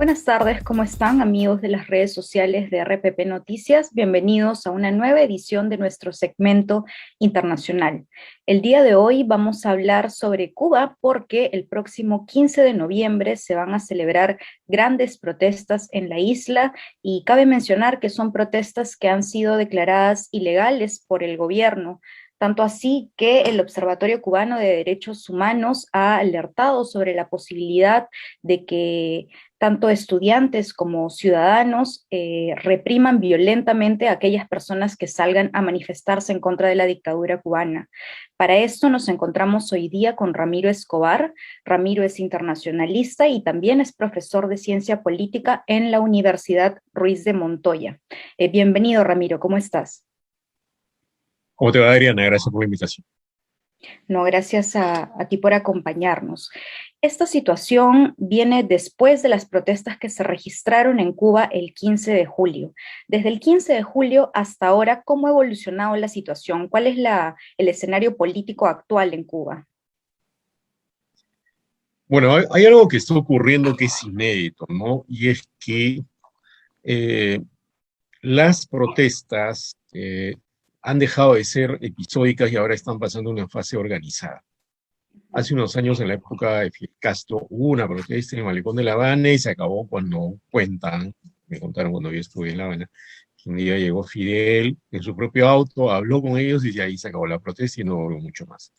Buenas tardes, ¿cómo están amigos de las redes sociales de RPP Noticias? Bienvenidos a una nueva edición de nuestro segmento internacional. El día de hoy vamos a hablar sobre Cuba porque el próximo 15 de noviembre se van a celebrar grandes protestas en la isla y cabe mencionar que son protestas que han sido declaradas ilegales por el gobierno. Tanto así que el Observatorio Cubano de Derechos Humanos ha alertado sobre la posibilidad de que tanto estudiantes como ciudadanos repriman violentamente a aquellas personas que salgan a manifestarse en contra de la dictadura cubana. Para esto nos encontramos hoy día con Ramiro Escobar. Ramiro es internacionalista y también es profesor de ciencia política en la Universidad Ruiz de Montoya. Bienvenido, Ramiro, ¿cómo estás? ¿Cómo te va, Adriana? Gracias por la invitación. No, gracias a ti por acompañarnos. Esta situación viene después de las protestas que se registraron en Cuba el 15 de julio. Desde el 15 de julio hasta ahora, ¿cómo ha evolucionado la situación? ¿Cuál es el escenario político actual en Cuba? Bueno, hay algo que está ocurriendo que es inédito, ¿no? Y es que eh, las protestas han dejado de ser episódicas y ahora están pasando a una fase organizada. Hace unos años, en la época de Fidel Castro, hubo una protesta en el Malecón de La Habana y se acabó cuando me contaron cuando yo estuve en La Habana, que un día llegó Fidel en su propio auto, habló con ellos y de ahí se acabó la protesta y no duró mucho más.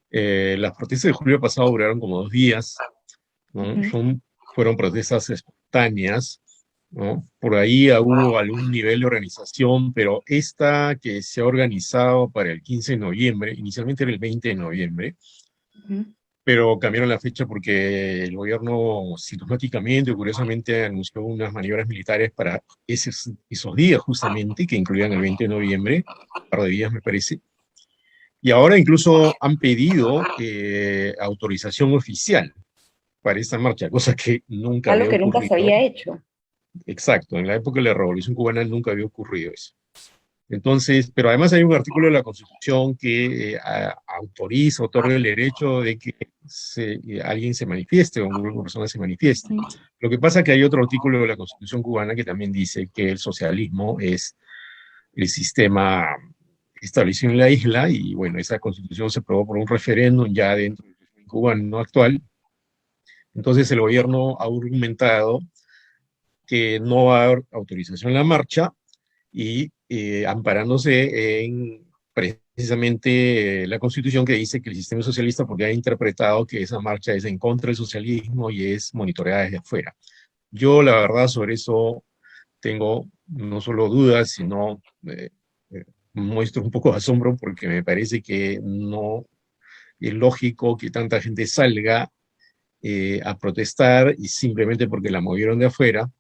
Las protestas de julio pasado duraron como 2 días, ¿no? Ujú. Fueron protestas espontáneas, ¿no? Por ahí hubo algún nivel de organización, pero esta que se ha organizado para el 15 de noviembre, inicialmente era el 20 de noviembre, Ujú. pero cambiaron la fecha porque el gobierno sistemáticamente o curiosamente anunció unas maniobras militares para esos días justamente, que incluían el 20 de noviembre, un par de días me parece. Y ahora incluso han pedido autorización oficial para esta marcha, cosa que nunca Algo había que nunca se ocurrido. había hecho. Exacto, en la época de la Revolución Cubana nunca había ocurrido eso. Entonces, pero además hay un artículo de la Constitución que autoriza, otorga el derecho de que alguien se manifieste o un grupo de personas se manifieste. Ujú. Lo que pasa es que hay otro artículo de la Constitución cubana que también dice que el socialismo es el sistema establecido en la isla y bueno, esa constitución se aprobó por un referéndum ya dentro del régimen cubano actual. Entonces el gobierno ha argumentado que no va a haber autorización en la marcha y amparándose en precisamente la constitución que dice que el sistema socialista, porque ha interpretado que esa marcha es en contra del socialismo y es monitoreada desde afuera. Yo la verdad sobre eso tengo no solo dudas, sino muestro un poco de asombro porque me parece que no es lógico que tanta gente salga a protestar y simplemente porque la movieron de afuera,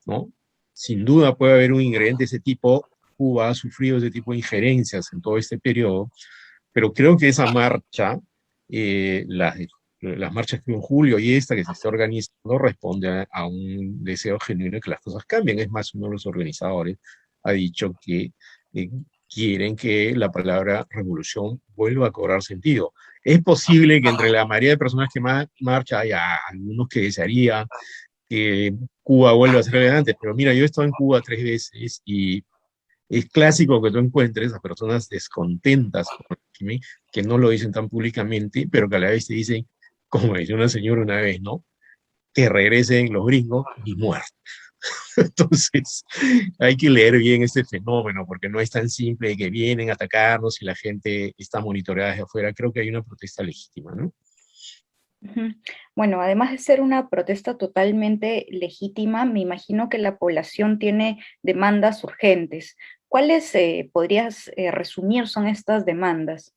¿no? Sin duda puede haber un ingrediente de ese tipo. Cuba ha sufrido ese tipo de injerencias en todo este periodo, pero creo que esa marcha, las marchas que hubo en julio y esta que se está organizando, responde a un deseo genuino de que las cosas cambien. Es más, uno de los organizadores ha dicho que eh, quieren que la palabra revolución vuelva a cobrar sentido. Es posible que entre la mayoría de personas que marcha haya algunos que desearían que Cuba vuelva a ser relevante, pero mira, yo he estado en Cuba 3 veces y es clásico que tú encuentres a personas descontentas con el régimen, que no lo dicen tan públicamente, pero que a la vez te dicen, como decía una señora una vez, ¿no? Que regresen los gringos ni muertos. Entonces, hay que leer bien este fenómeno, porque no es tan simple que vienen a atacarnos y la gente está monitoreada desde afuera. Creo que hay una protesta legítima, ¿no? Ujú. Bueno, además de ser una protesta totalmente legítima, me imagino que la población tiene demandas urgentes. ¿Cuáles podrías resumir son estas demandas?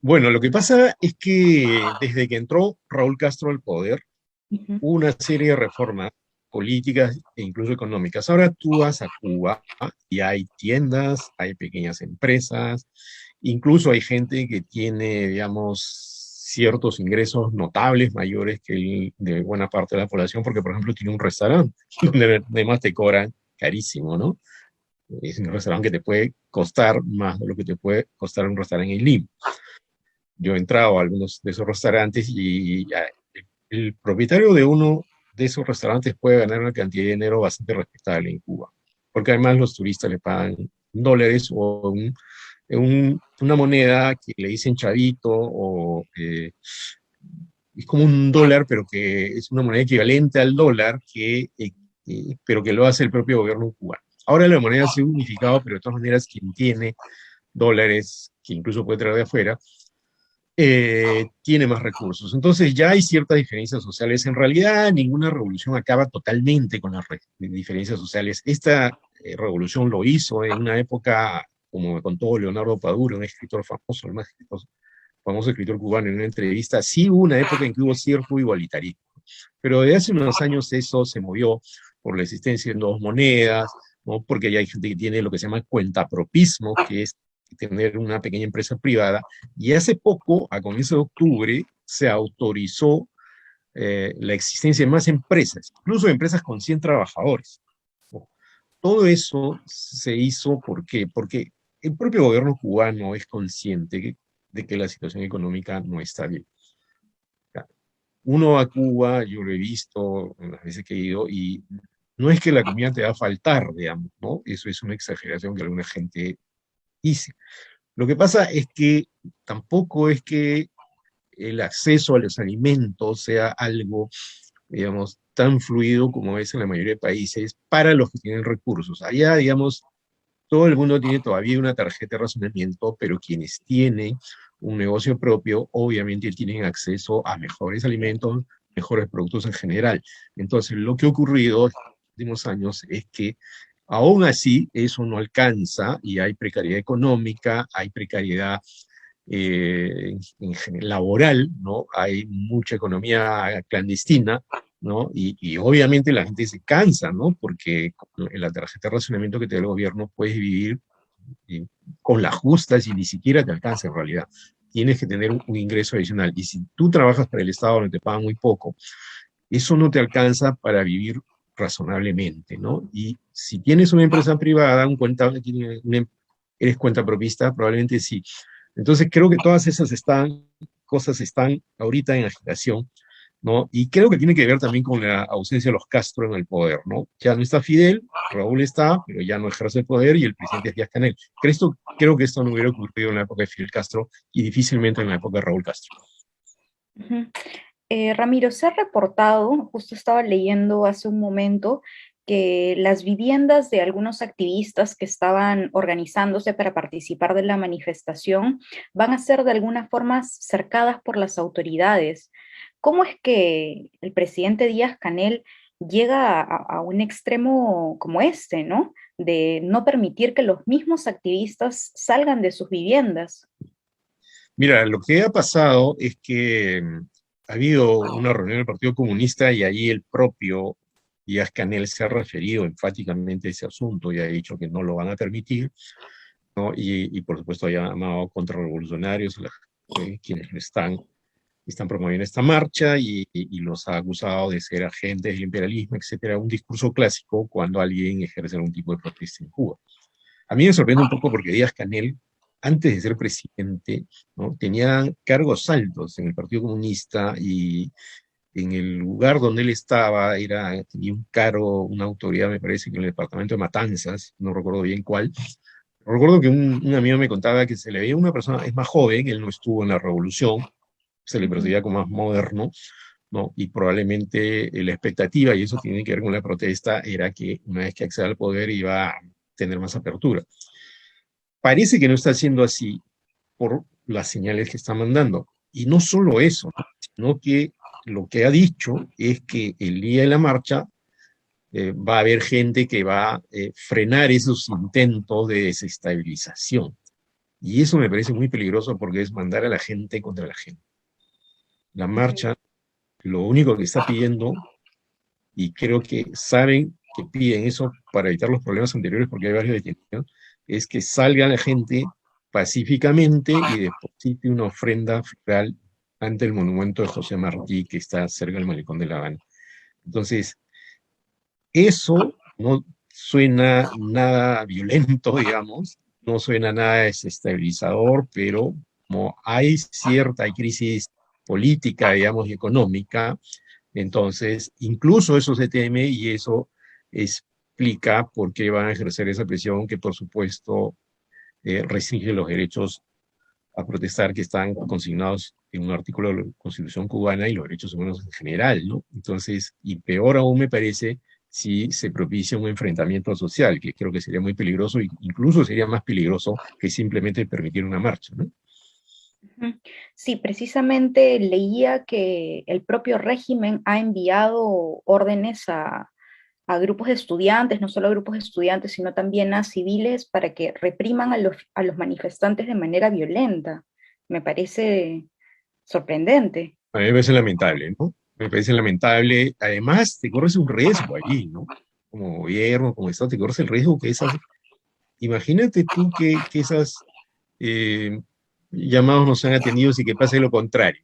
Bueno, lo que pasa es que desde que entró Raúl Castro al poder, Ujú. hubo una serie de reformas políticas e incluso económicas. Ahora tú vas a Cuba y hay tiendas, hay pequeñas empresas, incluso hay gente que tiene, digamos, ciertos ingresos notables mayores que de buena parte de la población, porque por ejemplo tiene un restaurante donde además te cobran carísimo, ¿no? Es un restaurante que te puede costar más de lo que te puede costar un restaurante en Lima. Yo he entrado a algunos de esos restaurantes y el propietario de uno de esos restaurantes puede ganar una cantidad de dinero bastante respetable en Cuba, porque además los turistas le pagan dólares o una moneda que le dicen chavito o es como un dólar, pero que es una moneda equivalente al dólar, pero que lo hace el propio gobierno cubano. Ahora la moneda se ha unificado, pero de todas maneras quien tiene dólares, que incluso puede traer de afuera, tiene más recursos. Entonces ya hay ciertas diferencias sociales. En realidad ninguna revolución acaba totalmente con las diferencias sociales. Esta revolución lo hizo en una época, como me contó Leonardo Padura, un escritor famoso, el más famoso escritor cubano, en una entrevista. Sí hubo una época en que hubo cierto igualitarismo, pero desde hace unos años eso se movió por la existencia de dos monedas, ¿no? Porque ya hay gente que tiene lo que se llama cuentapropismo, que es tener una pequeña empresa privada, y hace poco, a comienzos de octubre, se autorizó la existencia de más empresas, incluso empresas con 100 trabajadores. ¿No? Todo eso se hizo, ¿por qué? Porque el propio gobierno cubano es consciente de que la situación económica no está bien. Uno va a Cuba, yo lo he visto las veces que he ido, y no es que la comida te va a faltar, digamos, ¿no? Eso es una exageración que alguna gente dice. Lo que pasa es que tampoco es que el acceso a los alimentos sea algo, digamos, tan fluido como es en la mayoría de países para los que tienen recursos. Allá, digamos, todo el mundo tiene todavía una tarjeta de razonamiento, pero quienes tienen un negocio propio, obviamente tienen acceso a mejores alimentos, mejores productos en general. Entonces, lo que ha ocurrido en los últimos años es que aún así eso no alcanza y hay precariedad económica, hay precariedad laboral, ¿no? Hay mucha economía clandestina, ¿no? Y obviamente la gente se cansa, ¿no? Porque en la tarjeta de racionamiento que te da el gobierno puedes vivir eh, con las justas y ni siquiera te alcanza en realidad. Tienes que tener un ingreso adicional. Y si tú trabajas para el Estado donde te pagan muy poco, eso no te alcanza para vivir razonablemente, ¿no? Y si tienes una empresa privada, eres cuentapropista, probablemente sí. Entonces creo que todas esas cosas están ahorita en agitación, ¿no? Y creo que tiene que ver también con la ausencia de los Castro en el poder, ¿no? Ya no está Fidel, Raúl está, pero ya no ejerce el poder y el presidente es Díaz-Canel. Creo que esto no hubiera ocurrido en la época de Fidel Castro y difícilmente en la época de Raúl Castro. Ujú. Ramiro, se ha reportado, justo estaba leyendo hace un momento, que las viviendas de algunos activistas que estaban organizándose para participar de la manifestación van a ser de alguna forma cercadas por las autoridades. ¿Cómo es que el presidente Díaz-Canel llega a un extremo como este, ¿no? De no permitir que los mismos activistas salgan de sus viviendas. Mira, lo que ha pasado es que ha habido una reunión del Partido Comunista y ahí el propio Díaz Canel se ha referido enfáticamente a ese asunto y ha dicho que no lo van a permitir, ¿no? Y por supuesto ha llamado contrarrevolucionarios quienes están promoviendo esta marcha y los ha acusado de ser agentes del imperialismo, etcétera. Un discurso clásico cuando alguien ejerce algún tipo de protesta en Cuba. A mí me sorprende un poco porque Díaz Canel, antes de ser presidente, ¿no? Tenía cargos altos en el Partido Comunista y en el lugar donde él estaba tenía un cargo, una autoridad, me parece que en el departamento de Matanzas, no recuerdo bien cuál. Recuerdo que un amigo me contaba que se le veía una persona, es más joven, él no estuvo en la revolución, se le Ujú. percibía como más moderno, ¿no? Y probablemente la expectativa, y eso tiene que ver con la protesta, era que una vez que acceda al poder iba a tener más apertura. Parece que no está siendo así por las señales que está mandando. Y no solo eso, sino que lo que ha dicho es que el día de la marcha va a haber gente que va a frenar esos intentos de desestabilización. Y eso me parece muy peligroso porque es mandar a la gente contra la gente. La Ujú. marcha, lo único que está pidiendo, y creo que saben que piden eso para evitar los problemas anteriores porque hay varios detenidos, es que salga la gente pacíficamente y deposite una ofrenda floral ante el monumento de José Martí que está cerca del malecón de La Habana. Entonces, eso no suena nada violento, digamos, no suena nada desestabilizador, pero como hay crisis política, digamos, y económica, Entonces, incluso eso se teme y eso explica por qué van a ejercer esa presión que, por supuesto, restringe los derechos a protestar que están consignados en un artículo de la Constitución cubana y los derechos humanos en general, ¿no? Entonces, y peor aún me parece si se propicia un enfrentamiento social, que creo que sería muy peligroso, e incluso sería más peligroso que simplemente permitir una marcha, ¿no? Ujú. Sí, precisamente leía que el propio régimen ha enviado órdenes a grupos de estudiantes, no solo a grupos de estudiantes, sino también a civiles para que repriman a los manifestantes de manera violenta. Me parece sorprendente. A mí me parece lamentable, ¿no? Me parece lamentable. Además, te corres un riesgo allí, ¿no? Como gobierno, como Estado, te corres el riesgo que esas... Imagínate tú que esas eh, llamados no sean atendidos y que pase lo contrario.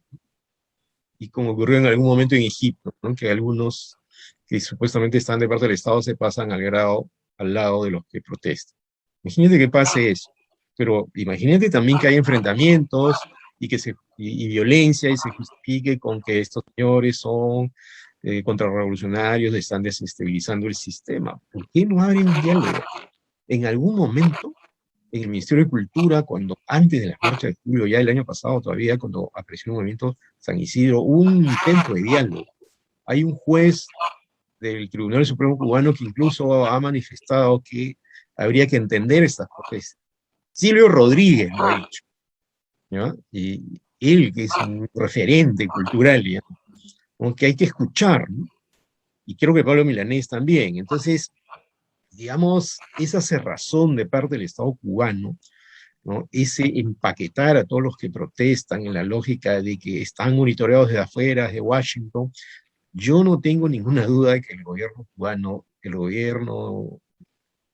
Y como ocurrió en algún momento en Egipto, ¿no? Que algunos que supuestamente están de parte del Estado se pasan al lado de los que protestan. Imagínate que pase eso, pero imagínate también que hay enfrentamientos y violencia y se justifique con que estos señores son contrarrevolucionarios, están desestabilizando el sistema. ¿Por qué no abren un diálogo? En algún momento en el Ministerio de Cultura, cuando antes de las marchas de julio, ya el año pasado todavía, cuando apareció el movimiento San Isidro, hubo un intento de diálogo. Hay un juez del Tribunal Supremo Cubano que incluso ha manifestado que habría que entender estas protestas. Silvio Rodríguez lo ha dicho, ¿ya? Y él, que es un referente cultural, ¿ya? Como que hay que escuchar, ¿no? Y creo que Pablo Milanés también. Entonces, digamos, esa cerrazón de parte del Estado cubano, ¿no? Ese empaquetar a todos los que protestan en la lógica de que están monitoreados desde afuera, desde Washington, yo no tengo ninguna duda de que el gobierno cubano, el gobierno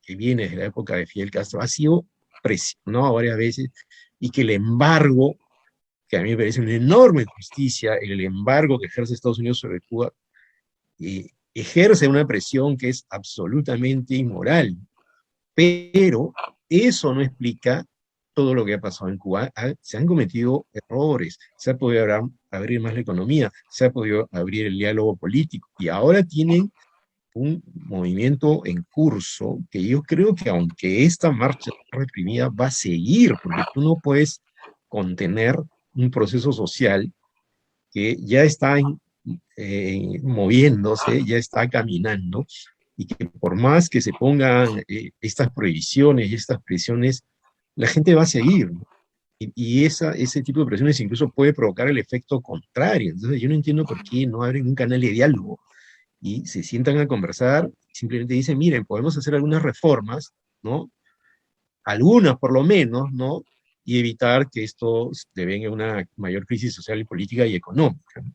que viene desde la época de Fidel Castro, ha sido presionado varias veces y que el embargo, que a mí me parece una enorme injusticia, el embargo que ejerce Estados Unidos sobre Cuba, ejerce una presión que es absolutamente inmoral, pero eso no explica todo lo que ha pasado en Cuba. Se han cometido errores, se ha podido abrir más la economía, se ha podido abrir el diálogo político, y ahora tienen un movimiento en curso que yo creo que aunque esta marcha reprimida va a seguir, porque tú no puedes contener un proceso social que ya está moviéndose, ya está caminando, y que por más que se pongan estas prohibiciones y estas presiones, la gente va a seguir, ¿no? Ese tipo de presiones incluso puede provocar el efecto contrario. Entonces yo no entiendo por qué no abren un canal de diálogo y se sientan a conversar, simplemente dicen, miren, podemos hacer algunas reformas, ¿no? Algunas por lo menos, ¿no? Y evitar que esto devenga una mayor crisis social y política y económica, ¿no?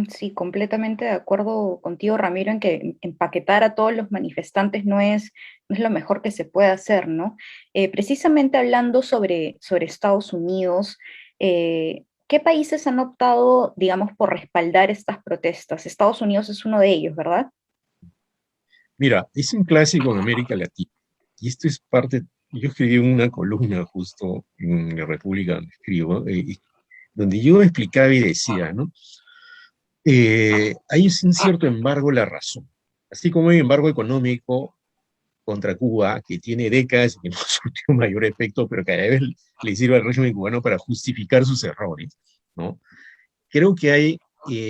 Sí, completamente de acuerdo contigo, Ramiro, en que empaquetar a todos los manifestantes no es lo mejor que se puede hacer, ¿no? Precisamente hablando sobre Estados Unidos, ¿qué países han optado, digamos, por respaldar estas protestas? Estados Unidos es uno de ellos, ¿verdad? Mira, es un clásico en América Latina, y esto es parte, yo escribí una columna justo en la República donde escribo, donde yo explicaba y decía, ¿no? Hay un cierto embargo a la razón. Así como hay embargo económico contra Cuba, que tiene décadas y que no surtió mayor efecto, pero que a vez le sirve al régimen cubano para justificar sus errores, ¿no? Creo que hay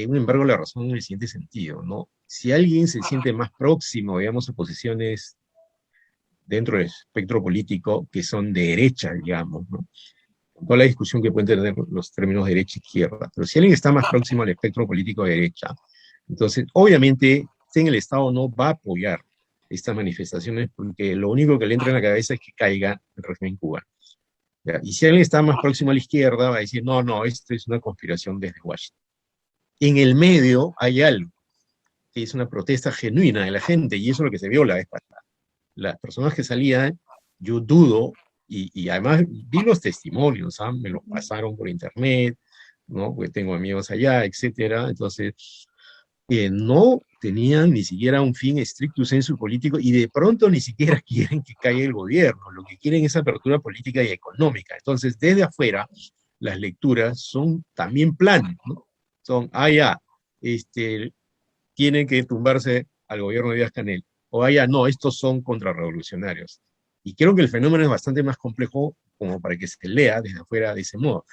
un embargo a la razón en el siguiente sentido, ¿no? Si alguien se siente más próximo, digamos, a posiciones dentro del espectro político que son de derecha, digamos, ¿no? Toda la discusión que pueden tener los términos derecha-izquierda, pero si alguien está más próximo al espectro político de derecha, entonces obviamente en el Estado no va a apoyar estas manifestaciones porque lo único que le entra en la cabeza es que caiga el régimen cubano. ¿Ya? Y si alguien está más próximo a la izquierda, va a decir, no, no, esto es una conspiración desde Washington. En el medio hay algo, que es una protesta genuina de la gente, y eso es lo que se vio la vez pasada. Las personas que salían, yo dudo, y además vi los testimonios, ¿ah? Me los pasaron por internet, ¿no? Porque tengo amigos allá, etcétera. Entonces, no tenían ni siquiera un fin stricto sensu político y de pronto ni siquiera quieren que caiga el gobierno, lo que quieren es apertura política y económica. Entonces, desde afuera, las lecturas son también planas, ¿no? Son, ya, este, tienen que tumbarse al gobierno de Díaz-Canel. O haya, no, estos son contrarrevolucionarios. Y creo que el fenómeno es bastante más complejo como para que se lea desde afuera de ese modo.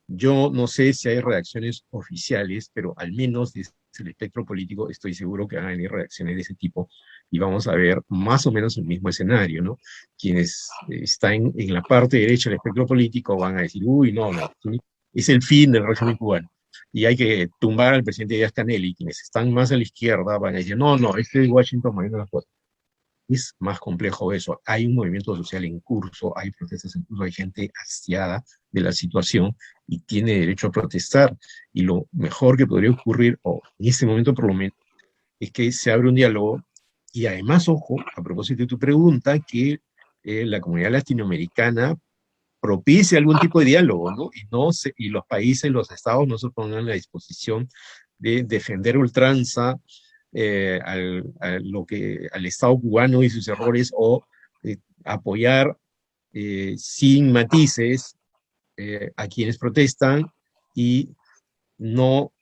Yo no sé si hay reacciones oficiales, pero al menos desde el espectro político estoy seguro que van a venir reacciones de ese tipo y vamos a ver más o menos el mismo escenario, ¿no? Quienes están en la parte derecha del espectro político van a decir, uy, no, no, ¿sí? Es el fin del régimen cubano y hay que tumbar al presidente Díaz-Canel, y quienes están más a la izquierda van a decir, no, no, es que Washington maneja las cosas. Es más complejo eso. Hay un movimiento social en curso, hay protestas en curso, hay gente hastiada de la situación y tiene derecho a protestar. Y lo mejor que podría ocurrir, o en este momento por lo menos, es que se abre un diálogo. Y además, ojo, a propósito de tu pregunta, que la comunidad latinoamericana propicie algún tipo de diálogo, ¿no? Y los países, los estados no se pongan a la disposición de defender ultranza al Estado cubano y sus errores, o apoyar sin matices a quienes protestan y no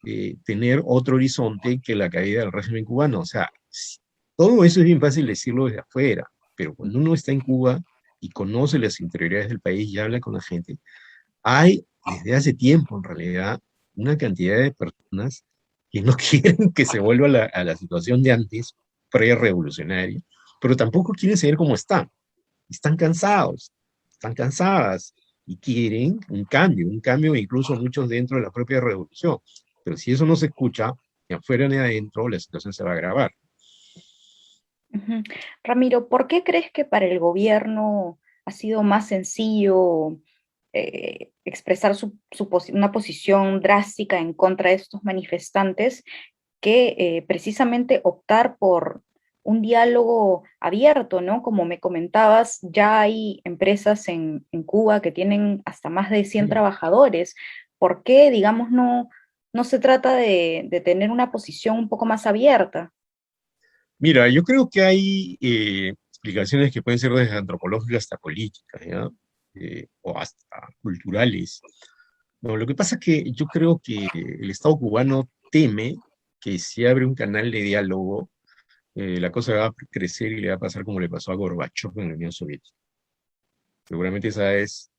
tener otro horizonte que la caída del régimen cubano. O sea, todo eso es bien fácil decirlo desde afuera, pero cuando uno está en Cuba y conoce las interioridades del país y habla con la gente, hay desde hace tiempo en realidad una cantidad de personas que no quieren que se vuelva a la situación de antes, pre-revolucionaria, pero tampoco quieren seguir como están. Están cansados, están cansadas y quieren un cambio incluso muchos dentro de la propia revolución. Pero si eso no se escucha, ni afuera ni adentro, la situación se va a agravar. Ujú. Ramiro, ¿por qué crees que para el gobierno ha sido más sencillo expresar una posición drástica en contra de estos manifestantes que precisamente optar por un diálogo abierto, ¿no? Como me comentabas, ya hay empresas en Cuba que tienen hasta más de 100 trabajadores. ¿Por qué, digamos, no se trata de tener una posición un poco más abierta? Mira, yo creo que hay explicaciones que pueden ser desde antropológicas hasta políticas, ¿ya? O hasta culturales. No, lo que pasa es que yo creo que el Estado cubano teme que si abre un canal de diálogo, la cosa va a crecer y le va a pasar como le pasó a Gorbachev en la Unión Soviética. Seguramente sabes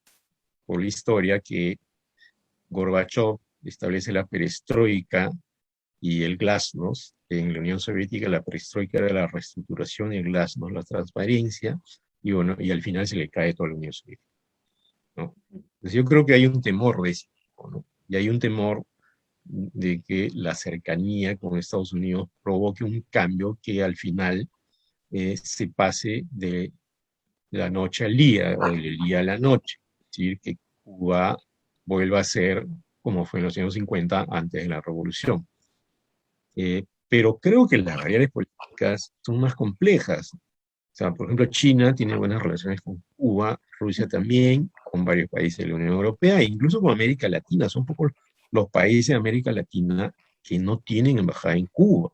por la historia que Gorbachev establece la perestroika y el glasnost. En la Unión Soviética la perestroika era la reestructuración y el glasnost la transparencia, y bueno, y al final se le cae toda la Unión Soviética, ¿no? Entonces yo creo que hay un temor de ese tipo, ¿no? Y hay un temor de que la cercanía con Estados Unidos provoque un cambio que al final se pase de la noche al día o del día a la noche. Es decir, que Cuba vuelva a ser como fue en los años 50 antes de la revolución. Pero creo que las variables políticas son más complejas. O sea, por ejemplo, China tiene buenas relaciones con Cuba, Rusia también, con varios países de la Unión Europea, e incluso con América Latina. Son pocos los países de América Latina que no tienen embajada en Cuba.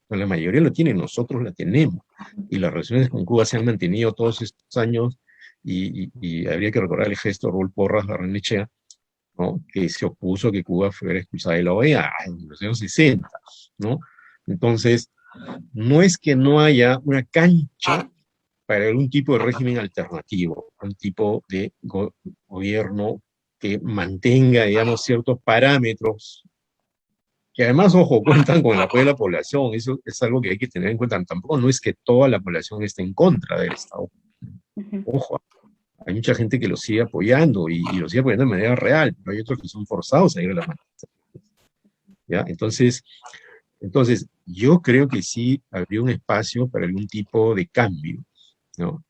La mayoría lo tienen, nosotros la tenemos. Y las relaciones con Cuba se han mantenido todos estos años, y habría que recordar el gesto de Raúl Porras Barrenechea, ¿no? Que se opuso a que Cuba fuera expulsada de la OEA en los años 60, ¿no? Entonces, no es que no haya una cancha para algún tipo de régimen alternativo, un tipo de gobierno que mantenga, digamos, ciertos parámetros, que además, ojo, cuentan con el apoyo de la población. Eso es algo que hay que tener en cuenta. Tampoco no es que toda la población esté en contra del Estado. Ujú. Ojo, hay mucha gente que lo sigue apoyando y lo sigue apoyando de manera real, pero hay otros que son forzados a ir a la manifestación, ¿ya? Entonces, yo creo que sí habría un espacio para algún tipo de cambio, ¿no?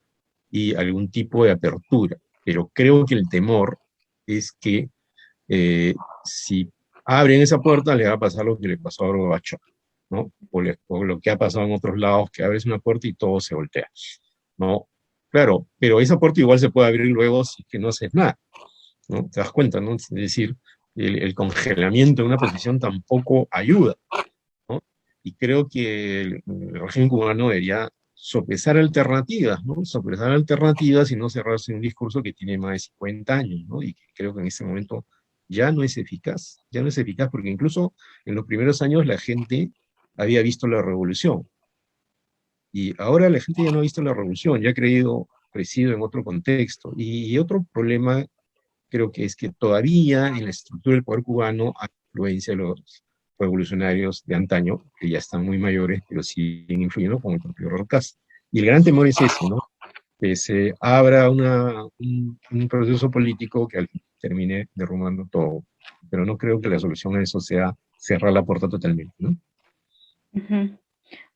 Y algún tipo de apertura, pero creo que el temor es que si abren esa puerta le va a pasar lo que le pasó a Gorbachev, ¿no? O lo que ha pasado en otros lados, que abres una puerta y todo se voltea, ¿no? Claro, pero esa puerta igual se puede abrir luego si es que no haces nada, ¿no? Te das cuenta, ¿no? Es decir, el congelamiento de una posición tampoco ayuda, ¿no? Y creo que el régimen cubano debería sopesar alternativas, ¿no? Sopesar alternativas y no cerrarse en un discurso que tiene más de 50 años, ¿no? Y que creo que en este momento ya no es eficaz, ya no es eficaz porque incluso en los primeros años la gente había visto la revolución y ahora la gente ya no ha visto la revolución, ya ha crecido en otro contexto. Y otro problema creo que es que todavía en la estructura del poder cubano hay influencia de los revolucionarios de antaño, que ya están muy mayores, pero siguen influyendo como el propio Raúl Castro. Y el gran temor es ese, ¿no? Que se abra un proceso político que al final termine derrumbando todo. Pero no creo que la solución a eso sea cerrar la puerta totalmente, ¿no? Ujú.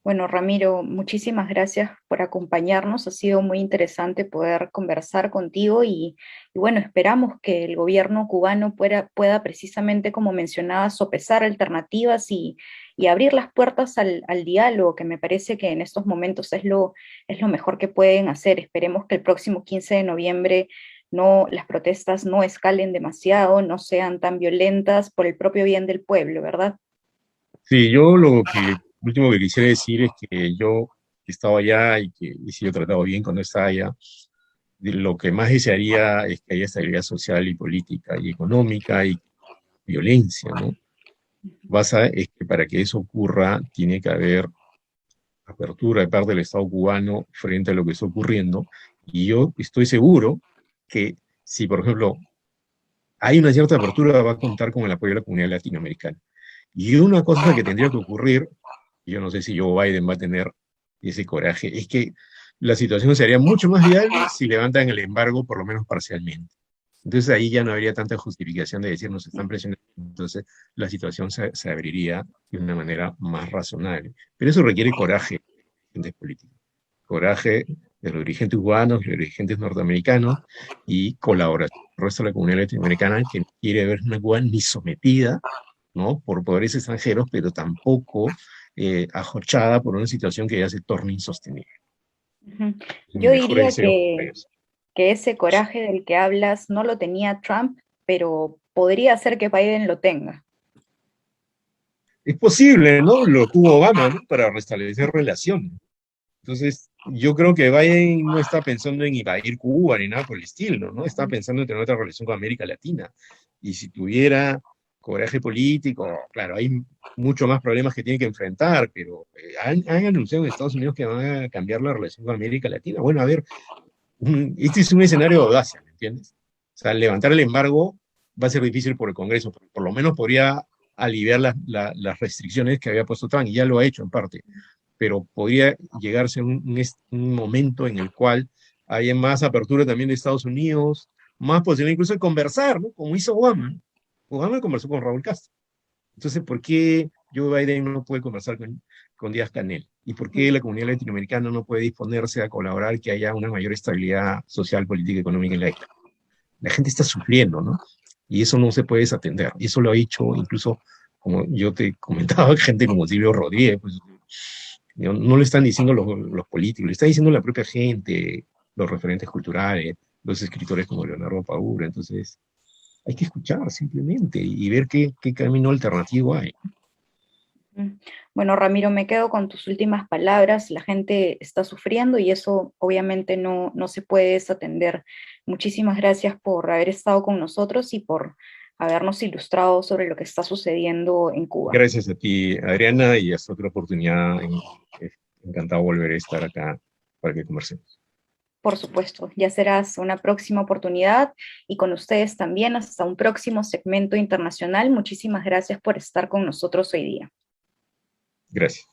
Bueno, Ramiro, muchísimas gracias por acompañarnos. Ha sido muy interesante poder conversar contigo y bueno, esperamos que el gobierno cubano pueda precisamente, como mencionaba, sopesar alternativas y abrir las puertas al diálogo, que me parece que en estos momentos es lo mejor que pueden hacer. Esperemos que el próximo 15 de noviembre las protestas no escalen demasiado, no sean tan violentas por el propio bien del pueblo, ¿verdad? Sí, yo lo último que quisiera decir es que yo que estaba allá y que he sido tratado bien cuando estaba allá, lo que más desearía es que haya estabilidad social y política y económica y violencia, ¿no? Es que para que eso ocurra tiene que haber apertura de parte del Estado cubano frente a lo que está ocurriendo. Y yo estoy seguro que si, por ejemplo, hay una cierta apertura, va a contar con el apoyo de la comunidad latinoamericana. Y una cosa que tendría que ocurrir, y yo no sé si Joe Biden va a tener ese coraje, es que la situación sería mucho más viable si levantan el embargo, por lo menos parcialmente. Entonces ahí ya no habría tanta justificación de decir nos están presionando. Entonces la situación se abriría de una manera más razonable. Pero eso requiere coraje de política. Coraje de los dirigentes cubanos, de los dirigentes norteamericanos y colaboración con el resto de la comunidad latinoamericana que no quiere ver una Cuba ni sometida, ¿no? Por poderes extranjeros, pero tampoco ajochada por una situación que ya se torna insostenible. Ujú. Mi Yo mejor diría deseo para ellos. que ese coraje del que hablas no lo tenía Trump, pero podría ser que Biden lo tenga. Es posible, ¿no? Lo tuvo Obama, ¿no? Para restablecer relaciones. Entonces, yo creo que Biden no está pensando en invadir Cuba ni nada por el estilo, ¿no? Está pensando en tener otra relación con América Latina. Y si tuviera coraje político, claro, hay mucho más problemas que tiene que enfrentar, pero han anunciado en Estados Unidos que van a cambiar la relación con América Latina. Bueno, a ver, este es un escenario de audacia, ¿me entiendes? O sea, levantar el embargo va a ser difícil por el Congreso, pero por lo menos podría aliviar las restricciones que había puesto Trump, y ya lo ha hecho en parte, pero podría llegarse un momento en el cual haya más apertura también de Estados Unidos, más posibilidad incluso de conversar, ¿no? Como hizo Obama. Obama conversó con Raúl Castro. Entonces, ¿por qué Joe Biden no puede conversar con Díaz-Canel? ¿Y por qué la comunidad latinoamericana no puede disponerse a colaborar que haya una mayor estabilidad social, política y económica en la isla? La gente está sufriendo, ¿no? Y eso no se puede desatender. Y eso lo ha dicho incluso, como yo te comentaba, gente como Silvio Rodríguez, pues no lo están diciendo los políticos, lo está diciendo la propia gente, los referentes culturales, los escritores como Leonardo Padura. Entonces, hay que escuchar simplemente y ver qué camino alternativo hay. Mm. Bueno, Ramiro, me quedo con tus últimas palabras. La gente está sufriendo y eso obviamente no se puede desatender. Muchísimas gracias por haber estado con nosotros y por habernos ilustrado sobre lo que está sucediendo en Cuba. Gracias a ti, Adriana, y hasta otra oportunidad. Encantado volver a estar acá para que conversemos. Por supuesto, ya serás una próxima oportunidad y con ustedes también hasta un próximo segmento internacional. Muchísimas gracias por estar con nosotros hoy día. Gracias.